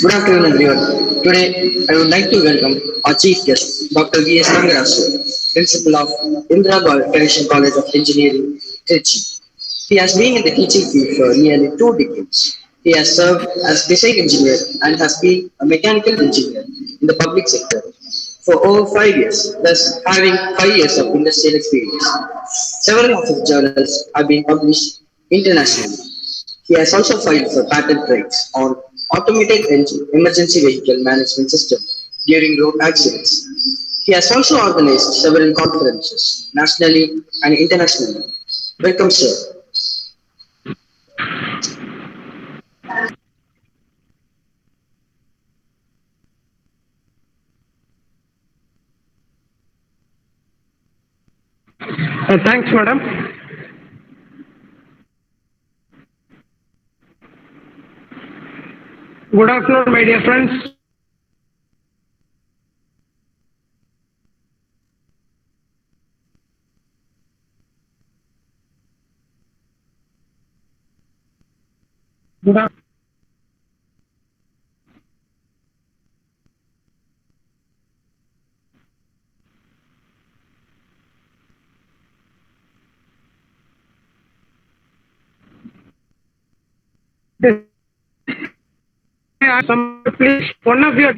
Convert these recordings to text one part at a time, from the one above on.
Good afternoon, everyone. Today, I would like to welcome our chief guest, Dr. V.S. Rangarasu, Principal of Indira Ganesan College of Engineering, Trichy. He has been in the teaching field for nearly 2 decades. He has served as design engineer and has been a mechanical engineer in the public sector for over 5 years, thus having 5 years of industrial experience. Several of his journals have been published internationally. He has also filed for patent rights on automated emergency vehicle management system during road accidents. He has also organized several conferences nationally and internationally. Welcome, sir. Thanks, madam. Good afternoon, my dear friends. Good afternoon. Some please, one of you.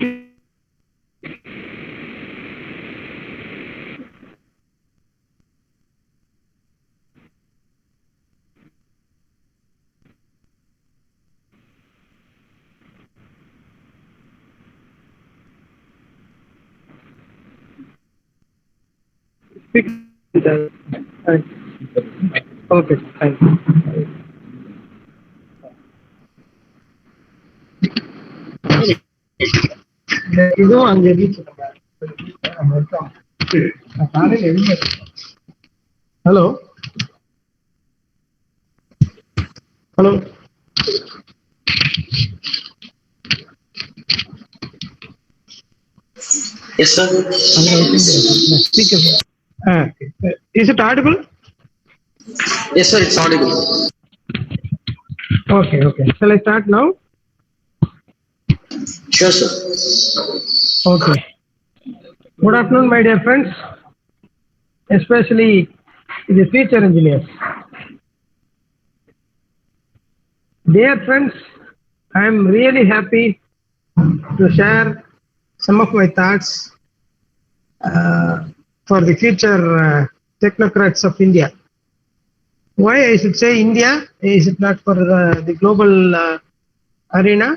Speak. Okay, thank you. இதுவும் அங்க reach hello hello Yes, sir. Speaker. Is it audible? Yes, sir, it's audible. Okay. Shall I start now? Sure, sir. Okay. Good afternoon, my dear friends, especially the future engineers. Dear friends, I am really happy to share some of my thoughts for the future technocrats of India. Why I should say India? Is it not for the global arena?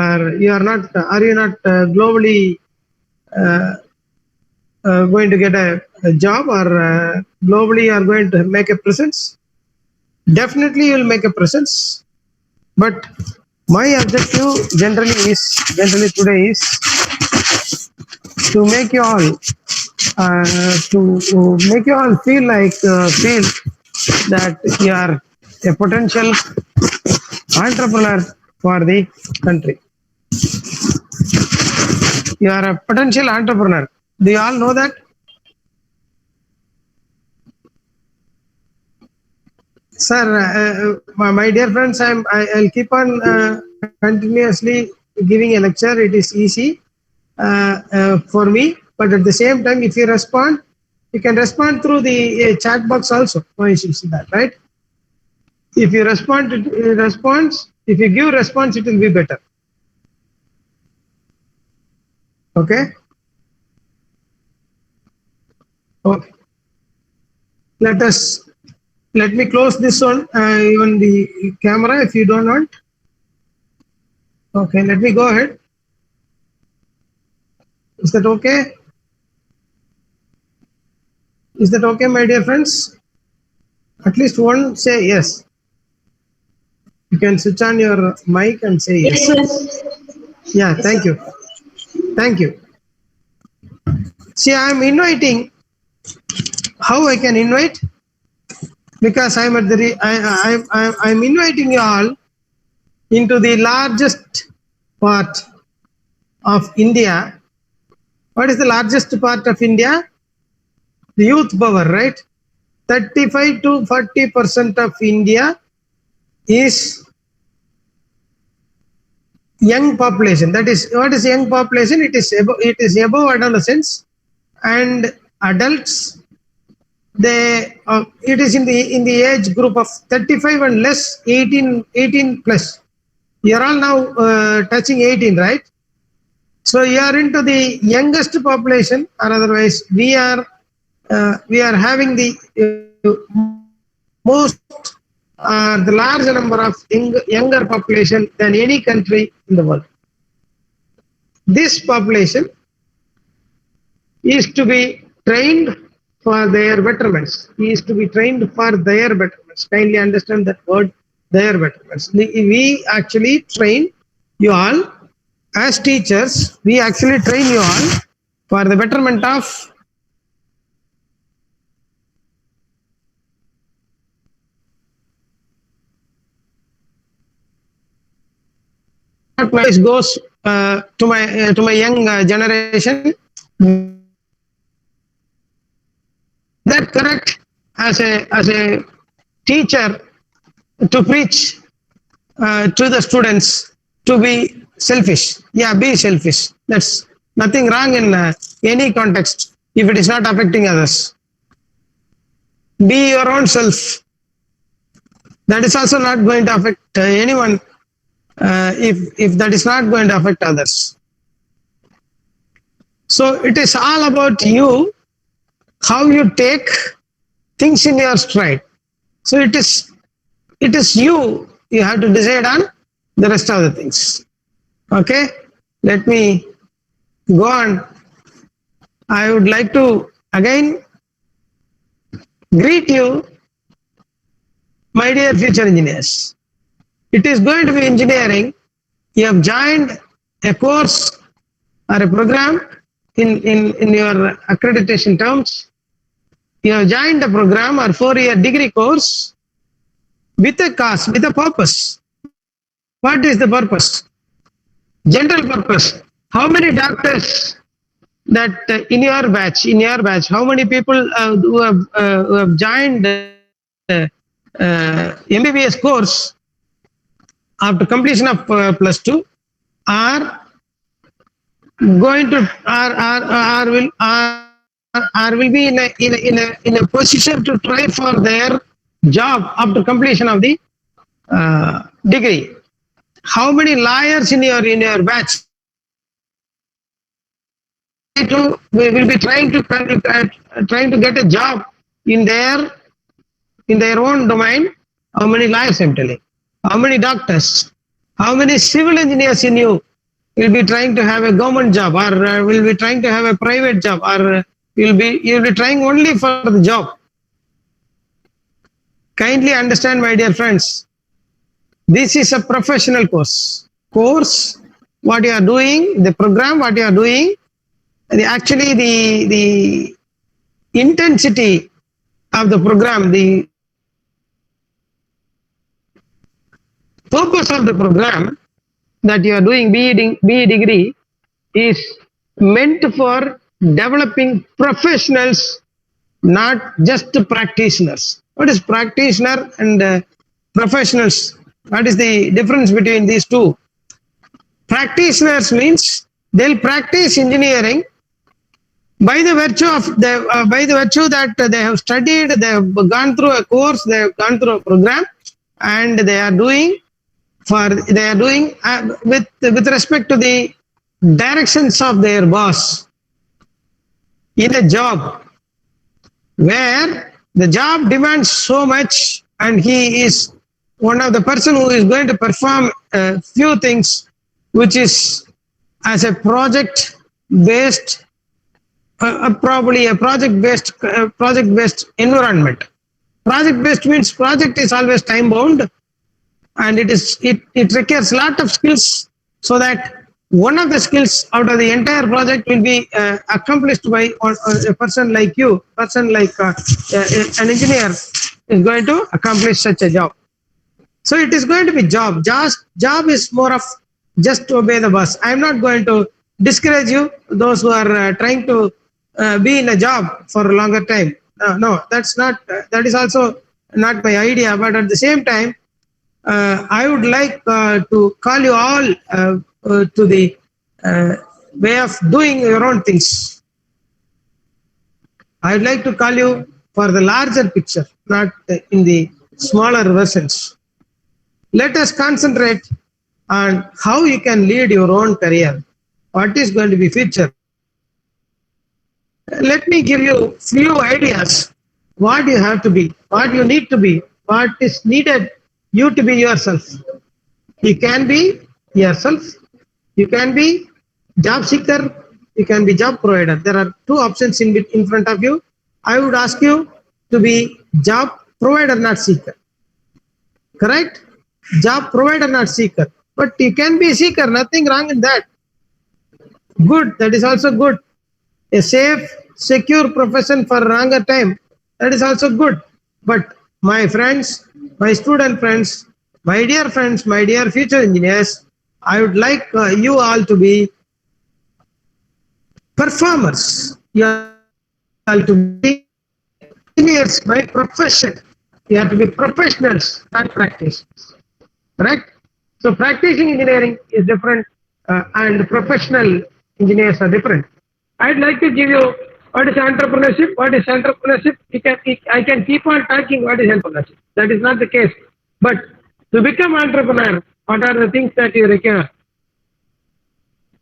Or you are not? Are you not globally going to get a job, or globally you are going to make a presence? Definitely, you will make a presence. But my objective generally today is to make you all feel that you are a potential entrepreneur for the country. You are a potential entrepreneur. Do you all know that? Sir, my dear friends, I'll keep on continuously giving a lecture. It is easy for me, but at the same time, if you respond, you can respond through the chat box also. No issues in that, right? If you respond, if you give response, it will be better. Okay. Okay. Let us let me close this one, even the camera if you don't want. Okay, let me go ahead. Is that okay? Is that okay, my dear friends? At least one say yes. You can switch on your mic and say yes. Yes, sir. Yeah, thank you. Thank you. See, I am inviting. How I can invite? Because I'm at the I'm inviting you all into the largest part of India. What is the largest part of India? The youth power, right? 35 to 40% of India is young population. That is, what is young population? It is above adolescence and adults. They it is in the age group of 35 and less, 18 plus. You are all now touching 18, right? So you are into the youngest population, or otherwise we are having the most the large number of younger population than any country in the world. This population is to be trained for their betterments. Is to be trained for their betterments. Kindly understand that word, their betterments. We actually train you all as teachers. We actually train you all for the betterment of advice goes to my young generation. That correct as a teacher to preach to the students to be selfish? Yeah, be selfish. That's nothing wrong in any context if it is not affecting others. Be your own self. That is also not going to affect anyone if that is not going to affect others. So it is all about you, how you take things in your stride. So it is you have to decide on the rest of the things. Okay, let me go on. I would like to again greet you, my dear future engineers. It is going to be engineering. You have joined a course or a program in your accreditation terms. You have joined a program or 4-year degree course with a cause, with a purpose. What is the purpose? General purpose. How many doctors that in your batch, how many people who have joined MBBS course after completion of plus 2 are going to will be in a position to try for their job after completion of the degree? How many lawyers in your batch will be trying to get a job in their own domain? How many lawyers I'm telling? How many doctors? How many civil engineers in you will be trying to have a government job, or will be trying to have a private job, or you'll be trying only for the job? Kindly understand, my dear friends, this is a professional course. What you are doing, the program, what you are doing, actually the intensity of the program, the purpose of the program that you are doing, BE degree, is meant for developing professionals, not just practitioners. What is practitioner and professionals? What is the difference between these two? Practitioners means they'll practice engineering by the virtue that they have studied, they have gone through a course, they have gone through a program, and they are doing with respect to the directions of their boss in a job where The job demands so much, and he is one of the person who is going to perform a few things, which is as a project based, probably a project based environment. Project based means project is always time bound, and it requires a lot of skills, so that one of the skills out of the entire project will be accomplished by a person like you, person like an engineer is going to accomplish such a job. So it is going to be job is more of just to obey the boss. I am not going to discourage you, those who are trying to be in a job for a longer time. No, that's not that is also not my idea. But at the same time, I would like to call you all to the way of doing your own things. I would like to call you for the larger picture, not in the smaller versions. Let us concentrate on how you can lead your own career. What is going to be future? Let me give you few ideas. What you have to be, what you need to be, what is needed you to be yourself. You can be yourself. You can be job seeker. You can be job provider. There are two options in front of you. I would ask you to be job provider, not seeker. Correct? Job provider, not seeker. But you can be a seeker. Nothing wrong in that. Good. That is also good. A safe, secure profession for a longer time. That is also good. But my friends, my student friends, my dear friends, my dear future engineers, I would like you all to be performers. You are all to be engineers by profession. You have to be professionals, not practitioners. Correct? So practicing engineering is different, and professional engineers are different. I'd like to give you what is entrepreneurship. What is entrepreneurship? I can keep on talking what is entrepreneurship. That is not the case. But to become entrepreneur, what are the things that you require?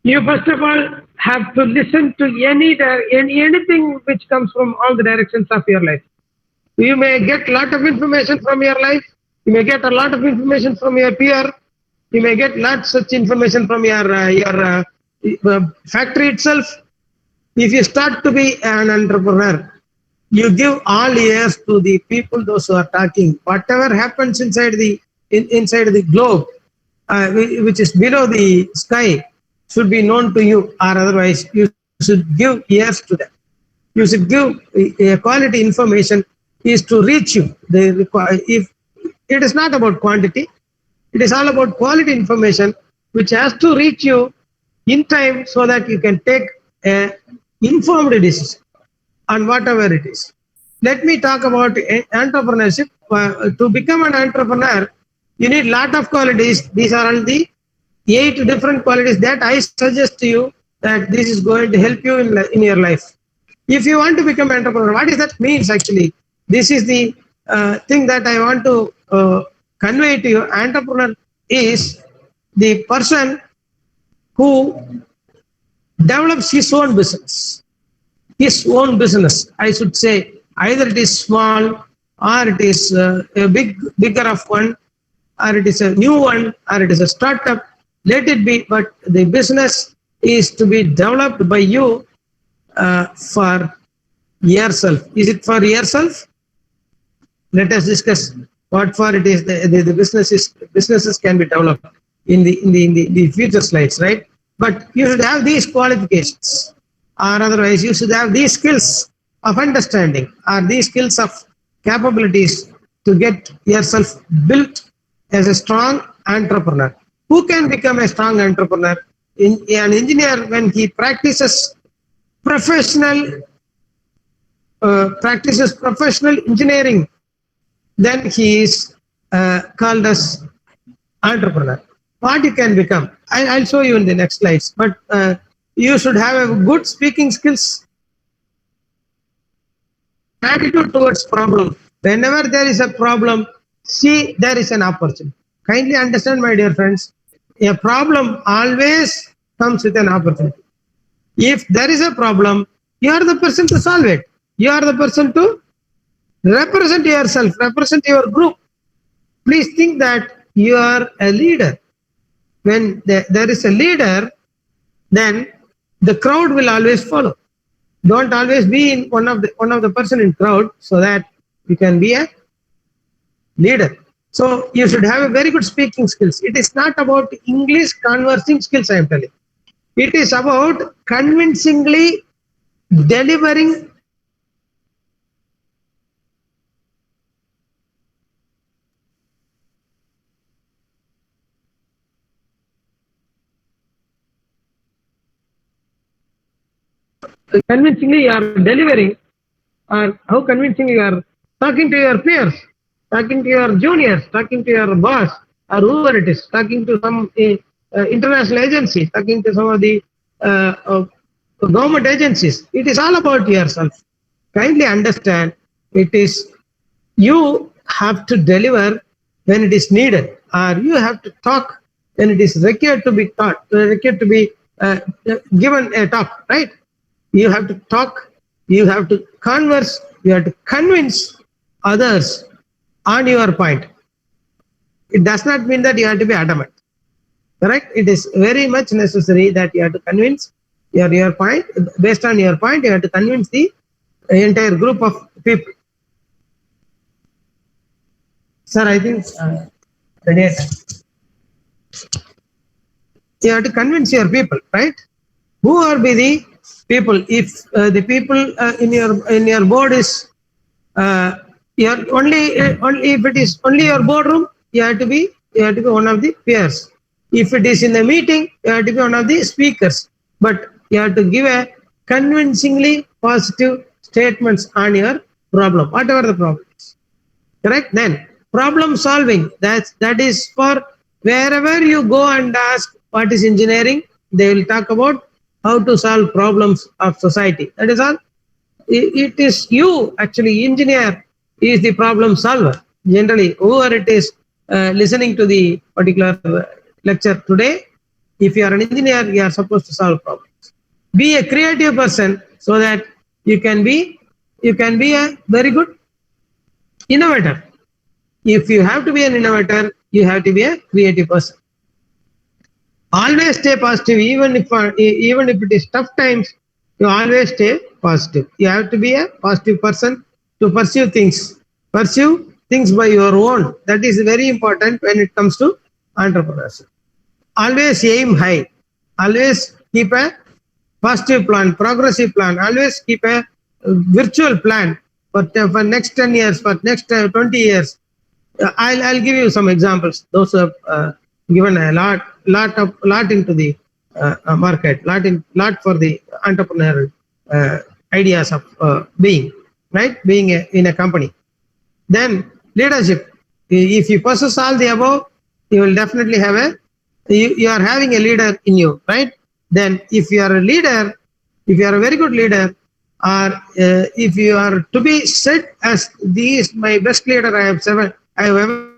You first of all have to listen to anything which comes from all the directions of your life. You may get a lot of information from your life. You may get a lot of information from your peer. You may get not such information from your factory itself. If you start to be an entrepreneur, you give all ears to the people, those who are talking. Whatever happens inside the globe, which is below the sky, should be known to you, or otherwise you should give ears to them. You should give a quality information is to reach you. If it is not about quantity, it is all about quality information which has to reach you in time, so that you can take a informed decision on whatever it is. Let me talk about entrepreneurship. To become an entrepreneur, you need lot of qualities. These are all the 8 different qualities that I suggest to you, that this is going to help you in your life. If you want to become an entrepreneur, what does that means actually? This is the thing that I want to convey to you. Entrepreneur is the person who develops his own business. His own business, I should say. Either it is small, or it is a bigger of one, or it is a new one, or it is a startup. Let it be, but the business is to be developed by you for yourself. Is it for yourself? Let us discuss what for it is. The businesses can be developed in the future slides, right? But you should have these qualifications, or otherwise you should have these skills of understanding, or these skills of capabilities to get yourself built as a strong entrepreneur. Who can become a strong entrepreneur? An engineer, when he practices professional engineering, then he is called as entrepreneur. What you can become, I'll show you in the next slides. But you should have a good speaking skills, attitude towards problem. Whenever there is a problem, see there is an opportunity. Kindly understand, my dear friends, a problem always comes with an opportunity. If there is a problem, you are the person to solve it. You are the person to Represent yourself, represent your group. Please think that you are a leader. When there is a leader, then the crowd will always follow. Don't always be in one of the person in crowd, so that you can be a leader. So you should have a very good speaking skills. It is not about English conversing skills, I am telling. It is about convincingly delivering convincingly you are delivering, or how convincingly you are talking to your peers, talking to your juniors, talking to your boss, or whoever it is, talking to some international agency, talking to some of the government agencies. It is all about yourself. Kindly understand, it is you have to deliver when it is needed, or you have to talk when it is required to be taught, required to be given a talk, right? You have to talk, you have to converse, you have to convince others on your point. It does not mean that you have to be adamant, correct? It is very much necessary that you have to convince your point. Based on your point, you have to convince the entire group of people. Sir, I think the data. You have to convince your people, right? Who are be the people? If the people in your board is your only if it is only your boardroom, you have to be one of the peers. If it is in a meeting, you have to be one of the speakers. But you have to give a convincingly positive statements on your problem, whatever the problem is. Correct? Then problem solving. That is for wherever you go and ask what is engineering, they will talk about how to solve problems of society. That is all. It is you actually. Engineer is the problem solver. Generally, whoever it is listening to the particular lecture today, if you are an engineer, you are supposed to solve problems. Be a creative person so that you can be a very good innovator. If you have to be an innovator, you have to be a creative person. Always stay positive, even if it is tough times. You always stay positive. You have to be a positive person to pursue things. Pursue things by your own. That is very important when it comes to entrepreneurship. Always aim high. Always keep a positive plan, progressive plan. Always keep a virtual plan for next 10 years, for next 20 years. I'll give you some examples. Those who have given a lot into the market, lot for the entrepreneurial ideas of being, right? Being in a company. Then leadership. If you possess all the above, you will definitely have you are having a leader in you, right? Then if you are a leader, if you are a very good leader, or if you are to be said as these my best leader I have ever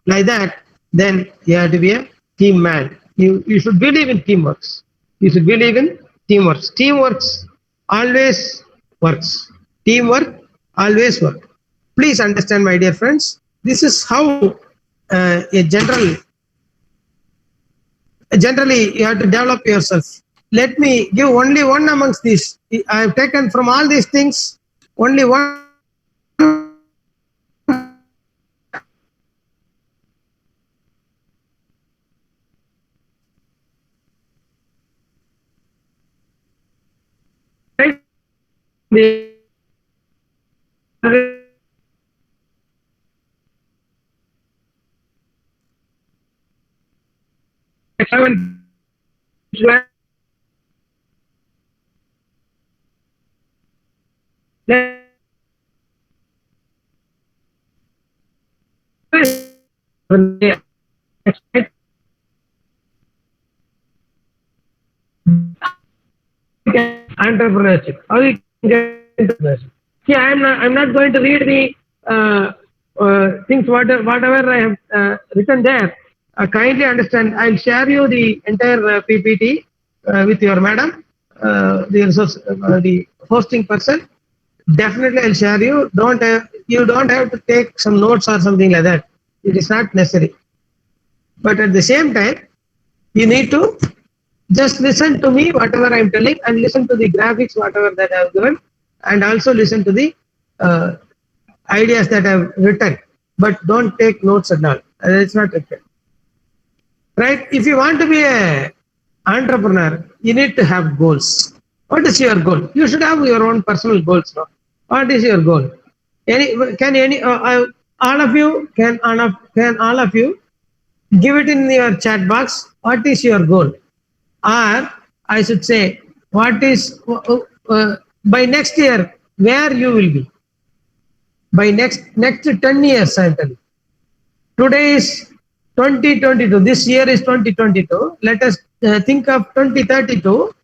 like that, then you have to be a team man. You should believe in teamworks. You should believe in teamworks. Teamworks always works. Teamwork always works. Please understand, my dear friends. This is how generally you have to develop yourself. Let me give only one amongst these. I have taken from all these things only one. Entrepreneurship. How you can get entrepreneurship? See, I'm not going to read the things whatever I have written there. Kindly understand. I'll share you the entire PPT with your madam, the hosting person. Definitely, I'll share you. You don't have to take some notes or something like that. It is not necessary. But at the same time, you need to just listen to me, whatever I'm telling, and listen to the graphics, whatever that I've given, and also listen to the uh, ideas that I've written. But don't take notes at all. It's not required. Right? If you want to be a entrepreneur, you need to have goals. What is your goal? You should have your own personal goals. No? What is your goal? All of you can all of you give it in your chat box? What is your goal? Or I should say, what is by next year where you will be? By next 10 years, I'm telling. Today is 2022. This year is 2022. Let us think of 2032.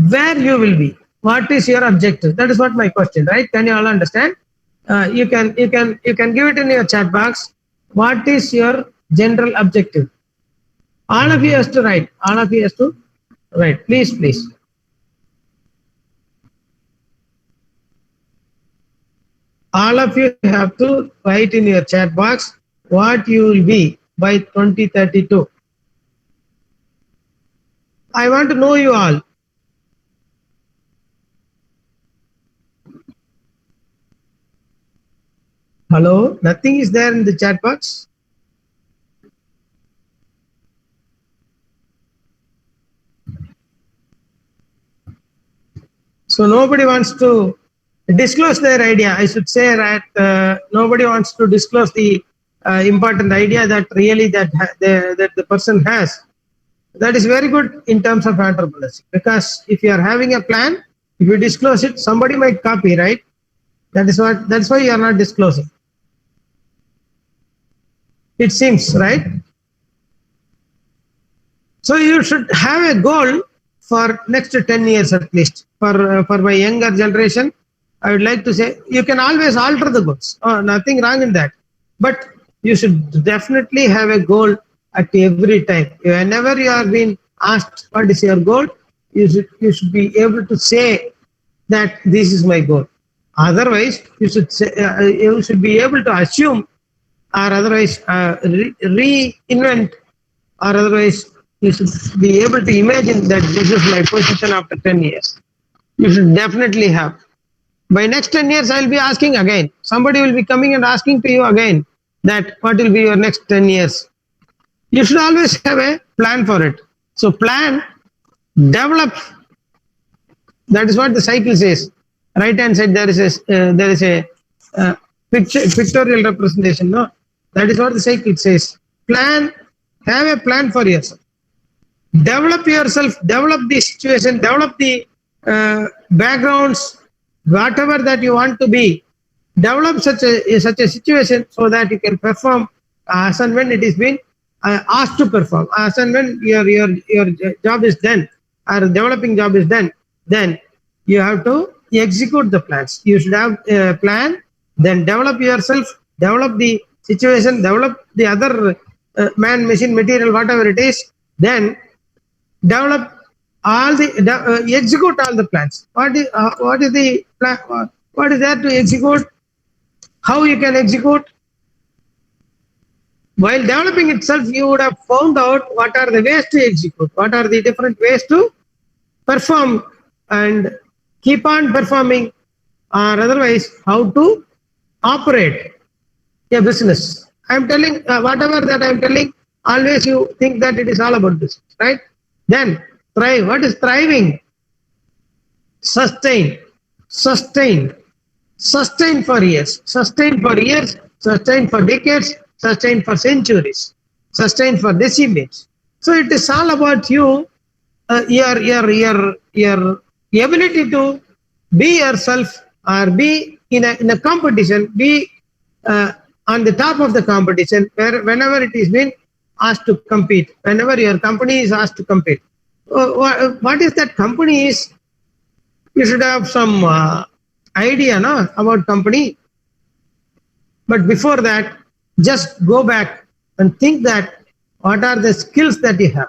Where you will be? What is your objective? That is what my question, right? Can you all understand? You can give it in your chat box. What is your general objective? All of you has to write. All of you has to write. Please, please. All of you have to write in your chat box what you will be by 2032. I want to know you all. Hello? Nothing is there in the chat box? So nobody wants to disclose their idea. I should say that nobody wants to disclose the important idea that really that the person has. That is very good in terms of entrepreneurship, because if you are having a plan, if you disclose it, somebody might copy, right? That's why you are not disclosing. It seems, right? So you should have a goal for next 10 years at least. For my younger generation, I would like to say you can always alter the goals. Oh, nothing wrong in that. But you should definitely have a goal at every time. Whenever you are being asked what is your goal, you should be able to say that this is my goal. Otherwise, you should be able to assume, or otherwise reinvent, or otherwise you should be able to imagine that this is my position after 10 years. You should definitely have. By next 10 years, I'll be asking again. Somebody will be coming and asking to you again that what will be your next 10 years. You should always have a plan for it. So plan, develop. That is what the cycle says. Right hand side there is a pictorial representation. No, that is what the cycle says. Plan, have a plan for yourself. Develop yourself. Develop the situation. Develop the backgrounds, whatever that you want to be. Develop such a situation so that you can perform as and when it is being asked to perform. As and when your job is done, or developing job is done, then you have to execute the plans. You should have a plan, then develop yourself, develop the situation, develop the other man, machine, material, whatever it is, then develop all the execute all the plans. What is the plan? What is there to execute? How you can execute? While developing itself, you would have found out what are the ways to execute, what are the different ways to perform and keep on performing, or otherwise how to operate a business. I'm telling whatever that I'm telling, always you think that it is all about business, right? Then thrive. What is thriving? Sustain for years, sustain for decades, sustain for centuries, sustain for decades. So it is all about you, your ability to be yourself, or be in a competition, be on the top of the competition, whenever it is being asked to compete, whenever your company is asked to compete. What is that company is? You should have some idea about company. But before that, just go back and think that what are the skills that you have.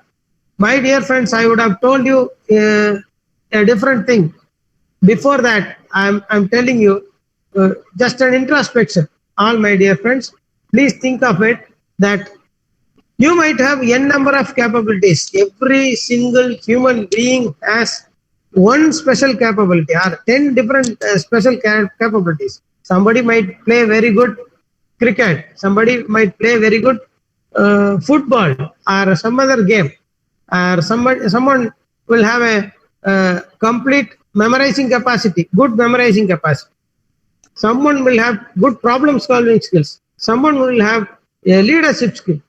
My dear friends, I would have told you a different thing. Before that, I'm telling you, just an introspection. All my dear friends, please think of it that you might have n number of capabilities. Every single human being has one special capability or 10 different special capabilities. Somebody might play very good cricket. Somebody might play very good football or some other game. Or someone will have a complete memorizing capacity, good memorizing capacity. Someone will have good problem solving skills. Someone will have a leadership skill.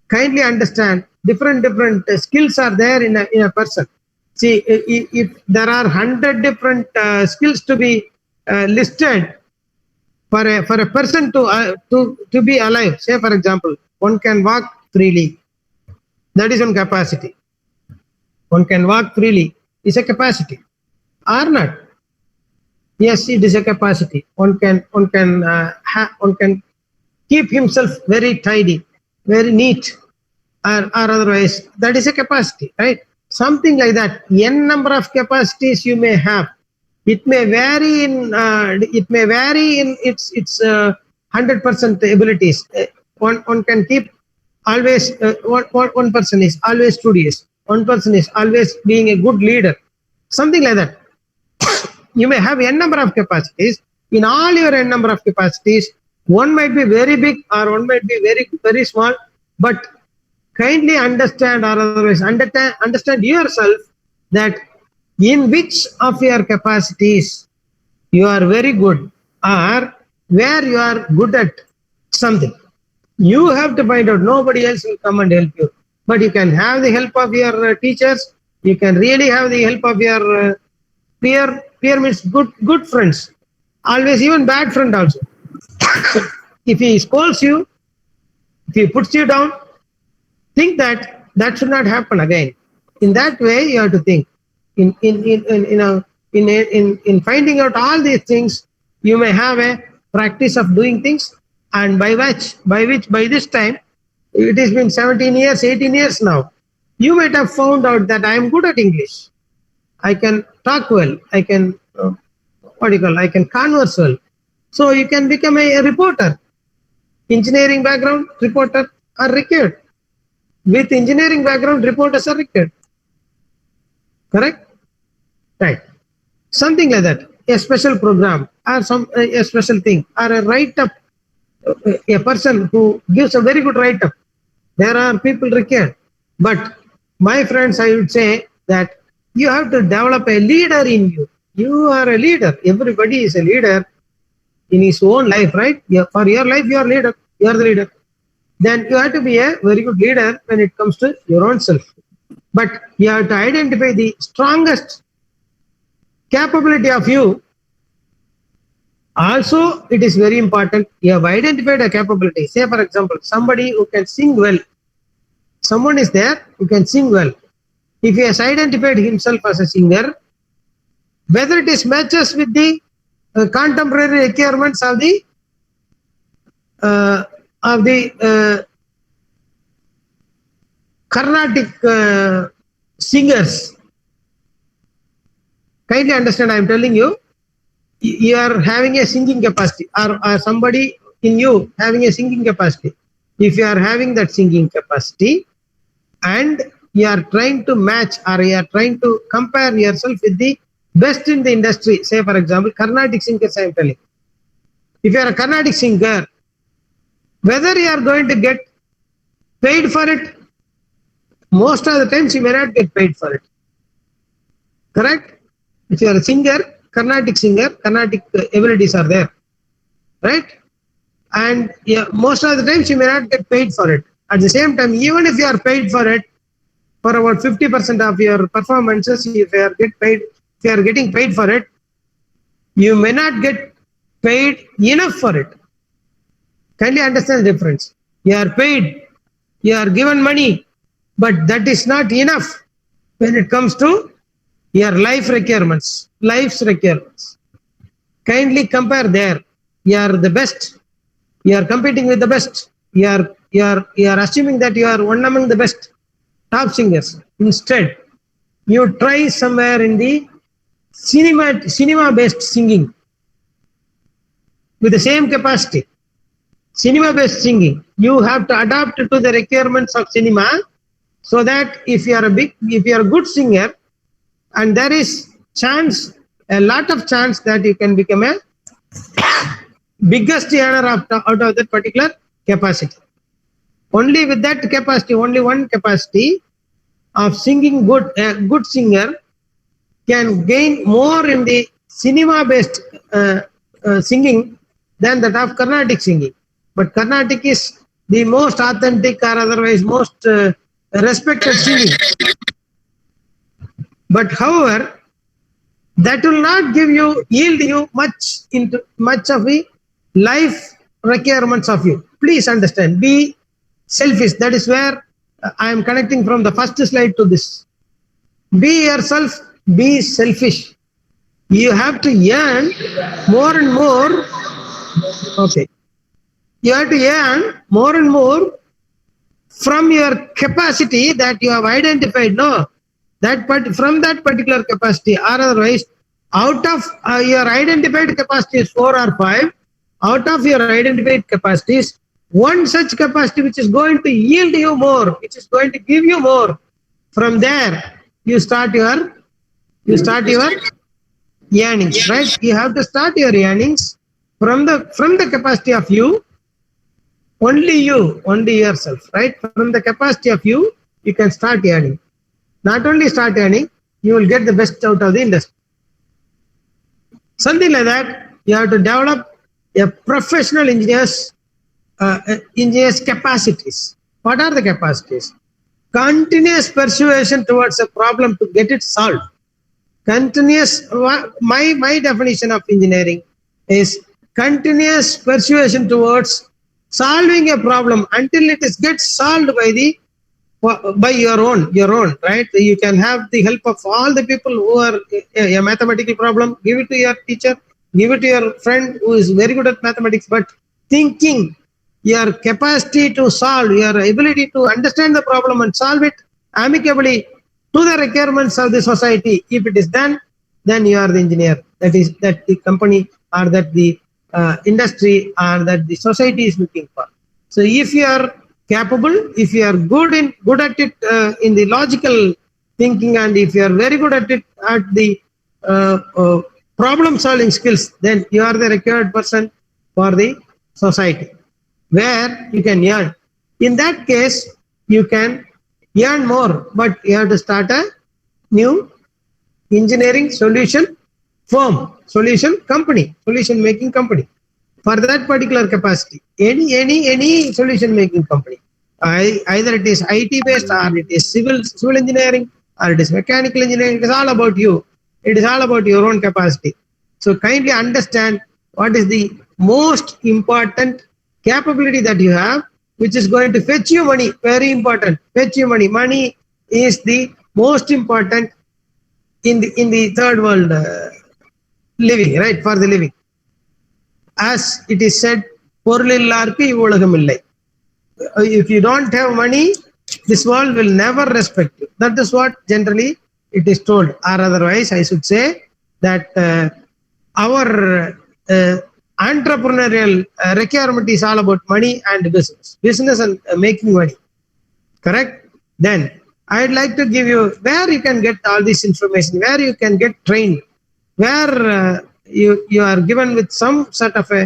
Kindly understand different skills are there in a person. See, if there are 100 different skills to be listed for a person to be alive, say for example, one can walk freely. That is one capacity. One can walk freely is a capacity, or not? Yes, it is a capacity. One can keep himself very tidy, very neat, or otherwise that is a capacity, right? Something like that. N number of capacities you may have. It may vary in its 100% abilities. One can keep always one person is always studious. One person is always being a good leader. Something like that. You may have n number of capacities. In all your n number of capacities, one might be very big or one might be very small, but kindly understand or otherwise understand yourself that in which of your capacities you are very good or where you are good at something. You have to find out. Nobody else will come and help you, but you can have the help of your teachers. You can really have the help of your peer means good friends. Always, even bad friend also. If he scolds you, if he puts you down, think that should not happen again. In that way, you have to think. In finding out all these things, you may have a practice of doing things, and by this time, it has been 17 years, 18 years now. You might have found out that I am good at English. I can talk well. I can I can converse well. So you can become a reporter. Engineering background, reporter are required. With engineering background, reporters are required. Correct? Right. Something like that. A special program or a special thing or a write-up. A person who gives a very good write-up. There are people required. But my friends, I would say that you have to develop a leader in you. You are a leader. Everybody is a leader in his own life, right? For your life, you are leader. You are the leader. Then you have to be a very good leader when it comes to your own self. But you have to identify the strongest capability of you. Also, it is very important. You have identified a capability. Say, for example, somebody who can sing well. Someone is there who can sing well. If he has identified himself as a singer, whether it is matches with the contemporary requirements of the Carnatic singers. Kindly understand, I am telling you, you are having a singing capacity, or somebody in you having a singing capacity. If you are having that singing capacity and you are trying to match or you are trying to compare yourself with the best in the industry, say for example, Carnatic singers, I am telling. If you are a Carnatic singer, whether you are going to get paid for it, most of the times you may not get paid for it. Correct? If you are a singer, Carnatic abilities are there. Right? And most of the times you may not get paid for it. At the same time, even if you are paid for it, for about 50% of your performances, if you are getting paid for it, you may not get paid enough for it. Kindly understand the difference. You are paid, you are given money, but that is not enough when it comes to your life's requirements. Kindly compare there. You are the best. You are competing with the best. You are assuming that you are one among the best top singers. Instead, you try somewhere in the cinema based singing with the same capacity. Cinema based singing, you have to adapt to the requirements of cinema, so that if you are a good singer, and there is a lot of chance that you can become a biggest earner out of that particular capacity. Only with that capacity, only one capacity of singing good, a good singer can gain more in the cinema based singing than that of Carnatic singing. But Carnatic is the most authentic or otherwise most respected singing. But however, that will not yield you much of the life requirements of you. Please understand, be selfish. That is where I am connecting from the first slide to this. Be yourself, be selfish. You have to earn more and more. Okay. You have to earn more and more from your capacity that you have identified. No, from that particular capacity, or otherwise, out of your identified capacities 4 or 5, out of your identified capacities, one such capacity which is going to yield you more, which is going to give you more. From there, you start your earnings, right? You have to start your earnings from the capacity of you, only yourself, right? From the capacity of you can start earning. Not only start earning, you will get the best out of the industry. Something like that, you have to develop a professional engineer's capacities. What are the capacities? Continuous persuasion towards a problem to get it solved. My definition of engineering is continuous persuasion towards solving a problem until it gets solved by your own, right? You can have the help of all the people who are a mathematical problem, give it to your teacher, give it to your friend who is very good at mathematics, but thinking, your capacity to solve, your ability to understand the problem and solve it amicably to the requirements of the society, if it is done, then you are the engineer. That the company or that the industry or that the society is looking for. So if you are capable, if you are good at it in the logical thinking, and if you are very good at it at the problem solving skills, then you are the required person for the society, where you can earn. In that case, you can earn more, but you have to start a new engineering solution firm, solution making company for that particular capacity. Any solution making company, either it is IT based, or it is civil engineering, or it is mechanical engineering. It is all about you. It is all about your own capacity. So kindly understand what is the most important capability that you have, which is going to fetch you money. Very important. Fetch you money. Money is the most important in the third world living, right? For the living. As it is said, பொருளில்லார்க்கு இவ்வுலகம் இல்லை. If you don't have money, this world will never respect you. That is what generally it is told. Or otherwise, I should say that our entrepreneurial requirement is all about money and business and making money. Correct? Then I'd like to give you where you can get all this information, where you can get trained, where you are given with some sort of a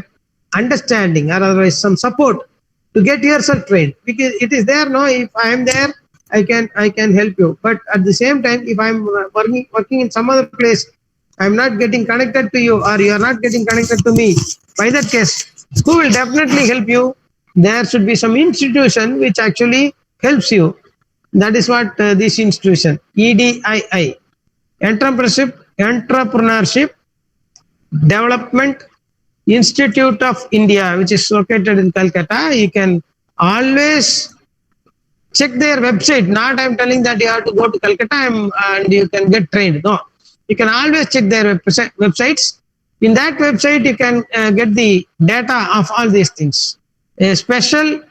understanding or otherwise some support to get yourself trained. Because it is there, no? If I am there, I can help you. But at the same time, if I'm working in some other place, I'm not getting connected to you, or you are not getting connected to me. By that case, who will definitely help you? There should be some institution which actually helps you. That is what this institution, EDII, Entrepreneurship Development Institute of India, which is located in Calcutta. You can always check their website. Not I'm telling that you have to go to Calcutta and you can get trained. No, you can always check their websites. In that website, you can get the data of all these things. A special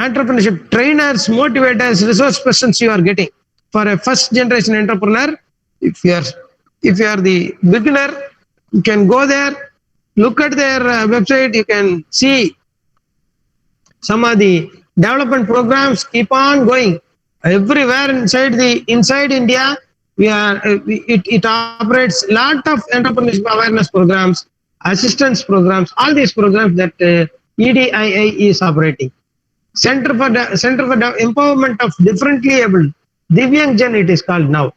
entrepreneurship trainers, motivators, resource persons you are getting for a first generation entrepreneur. If you are the beginner, you can go there, look at their website. You can see some of the development programs keep on going everywhere inside India. It operates lot of entrepreneurship awareness programs, assistance programs, all these programs that EDII is operating. Center for Empowerment of Differently Abled, Divyangjan it is called now.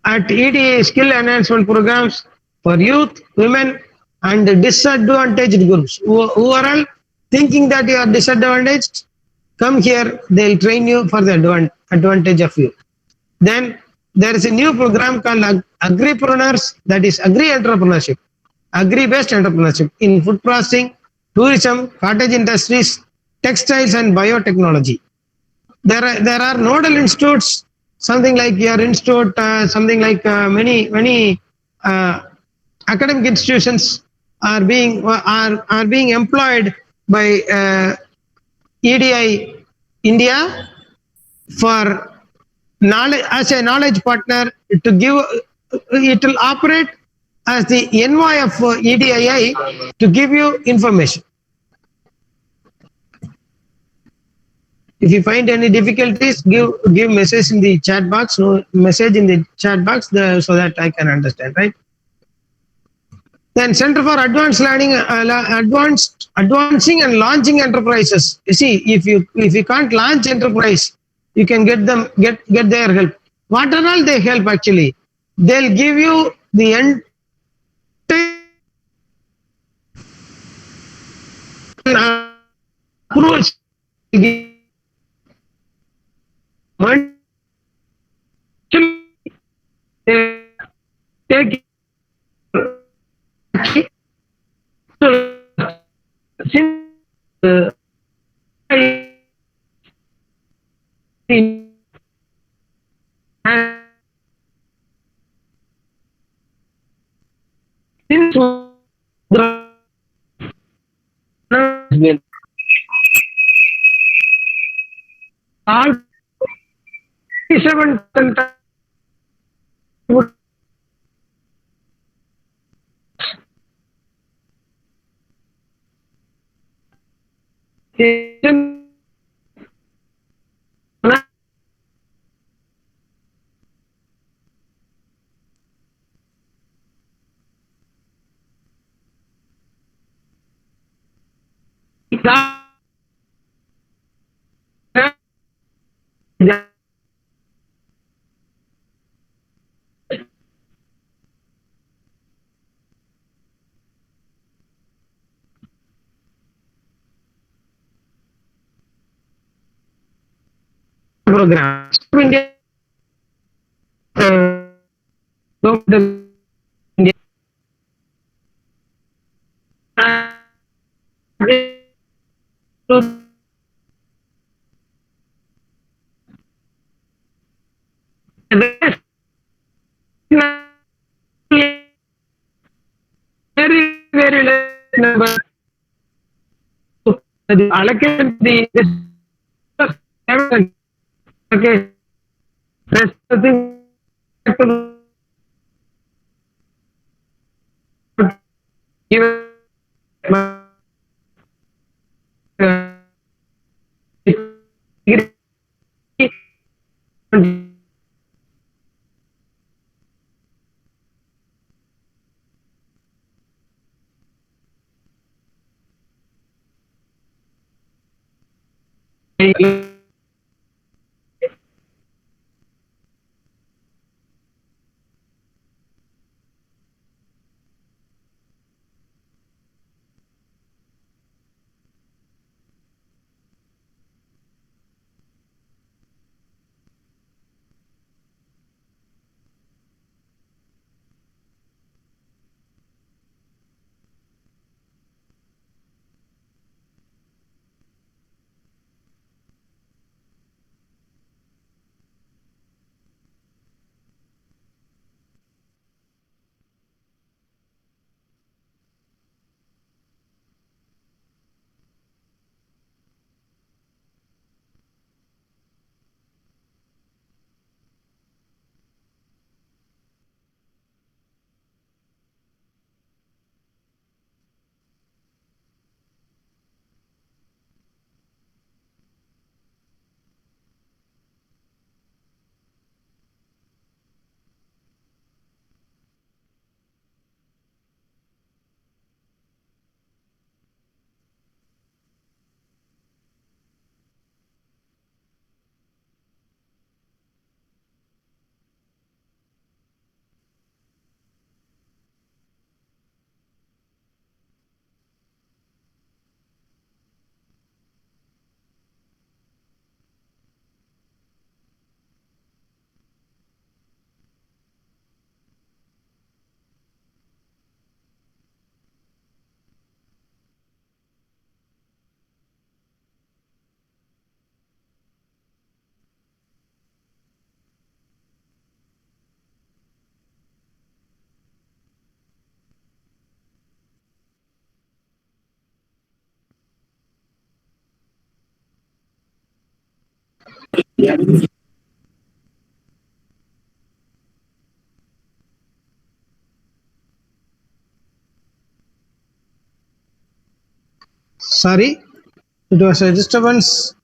At EDA skill enhancement programs for youth, women, and disadvantaged groups. Who are all thinking that you are disadvantaged, come here, they'll train you for the advantage of you. Then there is a new program called Agripreneurs, that is agri-entrepreneurship, agri-based entrepreneurship in food processing, tourism, cottage industries, textiles, and biotechnology. There are nodal institutes, something like your institute, something like many uh, academic institutions are being employed by EDI India for knowledge as a knowledge partner to give. It will operate as the envoy of EDII to give you information. If you find any difficulties, give message in the chat box. No message in the chat box, so that I can understand. Right. Then Center for Advanced Learning, Advancing and Launching Enterprises. You see, if you can't launch enterprise, you can get their help. What are all they help actually? They'll give you the approvals. Take since since all 7 program. India, very less number allocate the okay. Rest of the give Sorry, it was a disturbance.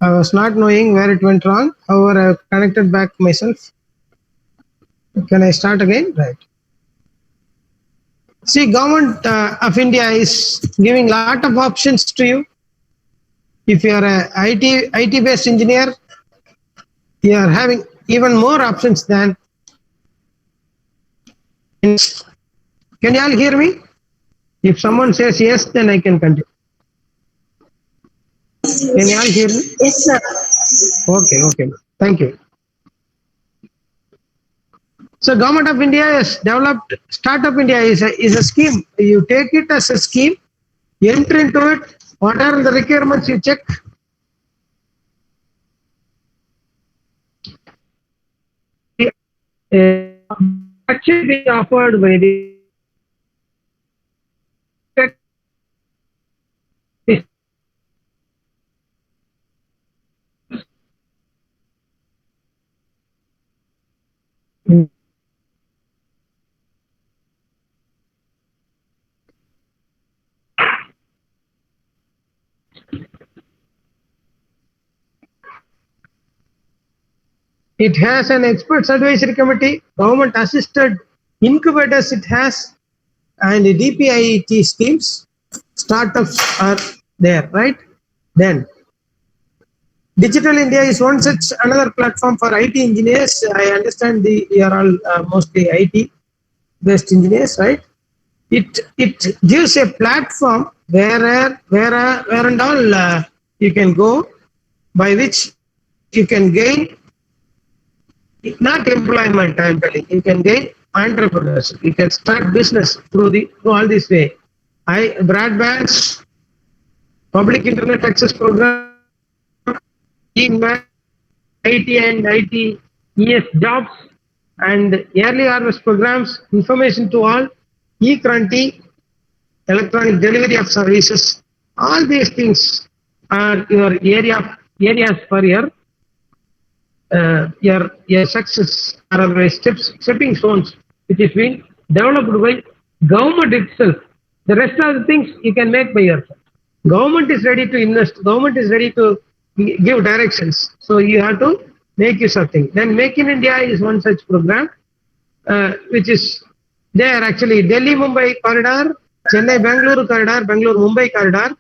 I was not knowing where it went wrong. However, I have connected back myself. Can I start again? Right. See, government of India is giving lot of options to you. If you are a IT based engineer, you are having even more options than. Can you all hear me? If someone says yes, then I can continue. Can you all hear me? Yes, sir. Okay, okay. Thank you. So Government of India has developed Startup India is a scheme. You take it as a scheme, you enter into it. What are the requirements you check? Actually being offered by the it has an experts advisory committee, government assisted incubators it has, and the DPIT schemes. Startups are there, right? Then Digital India is one such another platform for IT engineers. I understand we are all mostly IT based engineers, right? It gives a platform where and all you can go, by which you can gain not employment. I am telling you can gain entrepreneurship. You can start business through all this way. Broadbands, public internet access program, IT and ITES jobs, and early harvest programs, information to all, e-Kranti, electronic delivery of services. All these things are your areas for your success are stepping stones which is being developed by government itself. The rest of the things you can make by yourself. Government is ready to invest. Government is ready to give directions. So you have to make use of things. Then Make in India is one such program, which is there actually. Delhi Mumbai corridor, Chennai Bangalore corridor, Bangalore Mumbai corridor,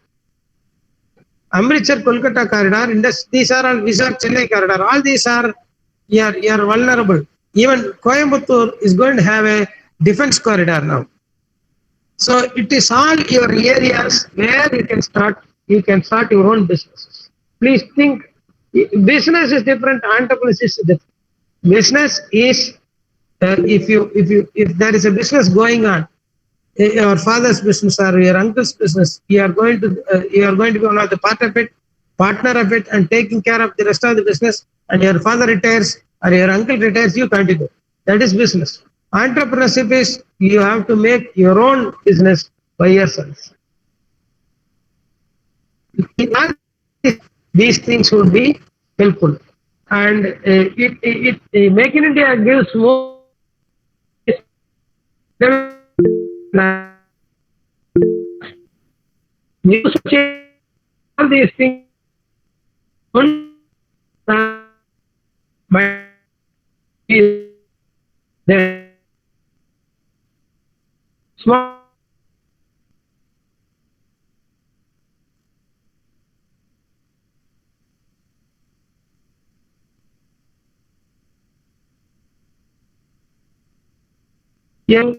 Amritsar Kolkata corridor. These are Chennai corridor. All these are you are vulnerable. Even Coimbatore is going to have a defense corridor now. So it is all your areas where you can start. You can start your own businesses. Please think. Business is different. Entrepreneurship is different. Business is if there is a business going on, your father's business or your uncle's business, you are going to be one of the partner of it, and taking care of the rest of the business. And your father retires or your uncle retires, you continue. That is business. Entrepreneurship is you have to make your own business by yourself. These things would be helpful, and Make in India gives more. News all these things. The small. Yeah.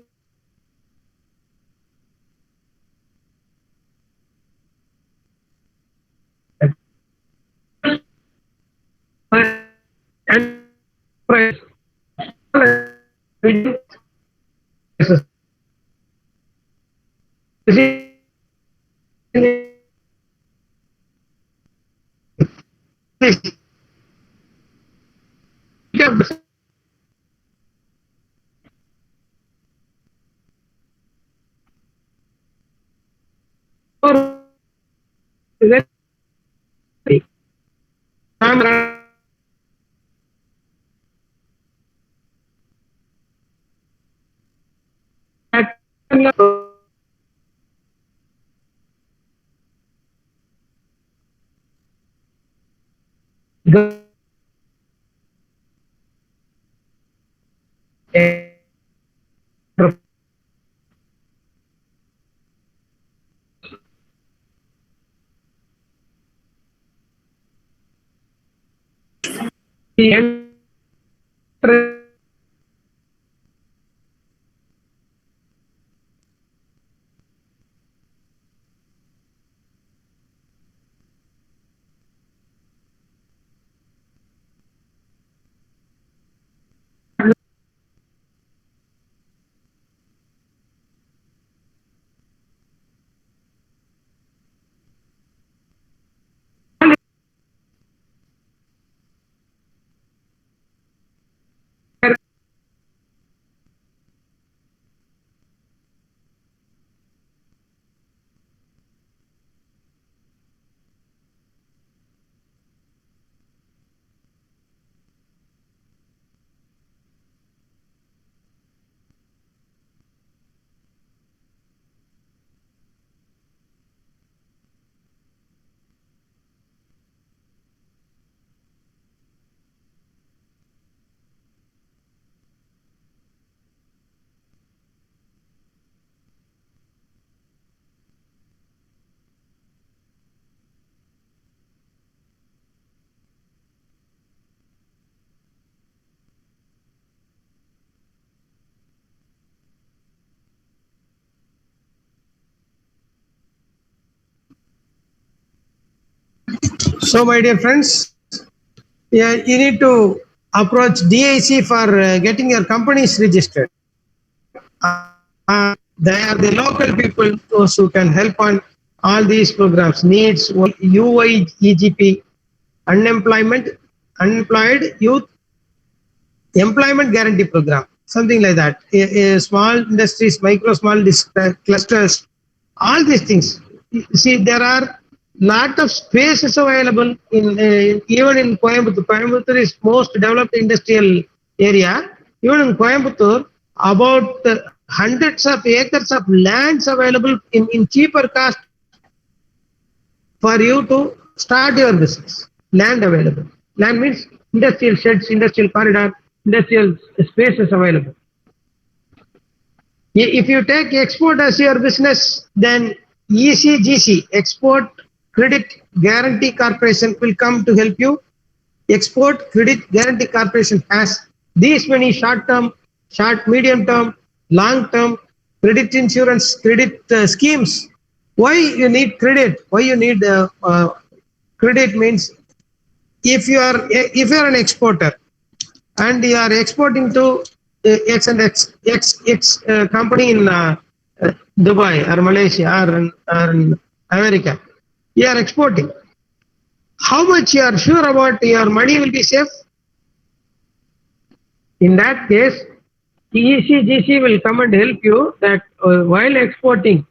And price. So, my dear friends, yeah, you need to approach DIC for getting your companies registered. They are the local people, those who can help on all these programs, needs, UIEGP, unemployment, unemployed youth employment guarantee program, something like that. Small industries, micro small clusters, all these things. See, there are lot of spaces available in even in Coimbatore. Coimbatore is most developed industrial area. Even in Coimbatore, about hundreds of acres of lands available in cheaper cost for you to start your business. Land available. Land means industrial sheds, industrial corridor, industrial spaces available. If you take export as your business, then ECGC, Export Credit Guarantee Corporation, will come to help you. Export Credit Guarantee Corporation has these many short-term, short, medium-term, long-term credit insurance, credit schemes. Why you need credit? Why you need credit means if you are an exporter and you are exporting to X and X company in Dubai or Malaysia or in America, you are exporting. How much you are sure about your money will be safe? In that case, ECGC will come and help you that while exporting,